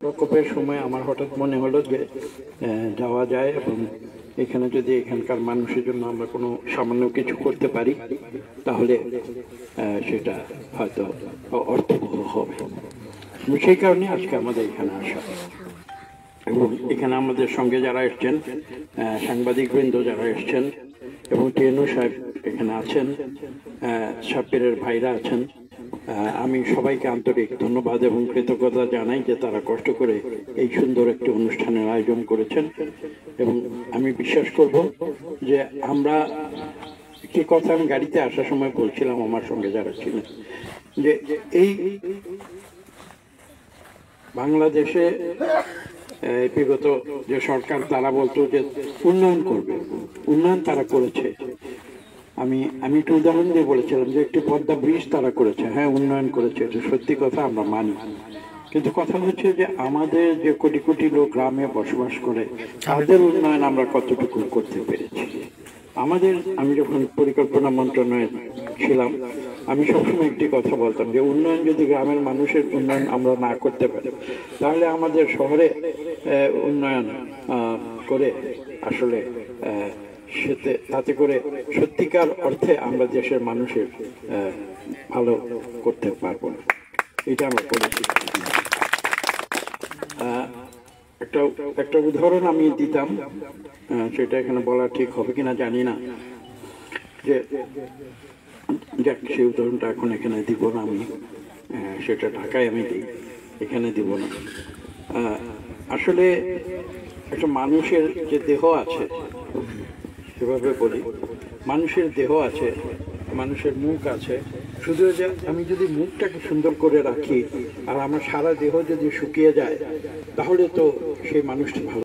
প্রকোপের সময় আমার হঠাৎ মনে হলো যে যাওয়া যায় এবং এখানে যদি এখানকার মানুষের জন্য আমরা কোনো সামান্য কিছু করতে পারি তাহলে সেটা হয়তো অর্থবহ হবে। সেই কারণে আজকে আমাদের এখানে আসা এবং এখানে আমাদের সঙ্গে যারা এসছেন, সাংবাদিকবৃন্দ যারা এসছেন এবং টিএনও সাহেব এখানে আছেন, সাব্বিরের ভাইরা আছেন, আমি সবাইকে আন্তরিক ধন্যবাদ এবং কৃতজ্ঞতা জানাই যে তারা কষ্ট করে এই সুন্দর একটি অনুষ্ঠানের আয়োজন করেছেন। এবং আমি বিশ্বাস করব যে আমরা একটি কথা আমি গাড়িতে আসার সময় বলছিলাম আমার সঙ্গে যারা ছিলেন, যে এই বাংলাদেশে বিগত যে সরকার তারা বলতো যে উন্নয়ন করবে, উন্নয়ন তারা করেছে। আমি একটু উদাহরণ দিয়ে বলেছিলাম যে একটি পদ্মা ব্রিজ তারা করেছে, হ্যাঁ উন্নয়ন করেছে, এটা সত্যি কথা, আমরা মানি। কিন্তু কথা হচ্ছে যে আমাদের যে কোটি কোটি লোক গ্রামে বসবাস করে তাদের উন্নয়ন আমরা কতটুকু করতে পেরেছি। আমি যখন পরিকল্পনা মন্ত্রণালয়ে ছিলাম আমি সবসময় একটি কথা বলতাম যে উন্নয়ন যদি গ্রামের মানুষের উন্নয়ন আমরা না করতে পারি তাহলে আমাদের শহরে উন্নয়ন করে আসলে তাতে করে সত্যিকার অর্থে আমরা দেশের মানুষের ভালো করতে পারবো না। এটা আমরা বলেছি। একটা উদাহরণ আমি দিতাম, সেটা এখানে বলা ঠিক হবে কিনা জানি না, যে যাক সেই উদাহরণটা এখন এখানে দিব না, আমি সেটা ঢাকায় আমি দিই, এখানে দিব না। আসলে একটা মানুষের যে দেহ আছে, সেভাবে বলি, মানুষের দেহ আছে, মানুষের মুখ আছে, শুধু যে আমি যদি মুখটাকে সুন্দর করে রাখি আর আমার সারা দেহ যদি শুকিয়ে যায় তাহলে তো সেই মানুষটি ভালো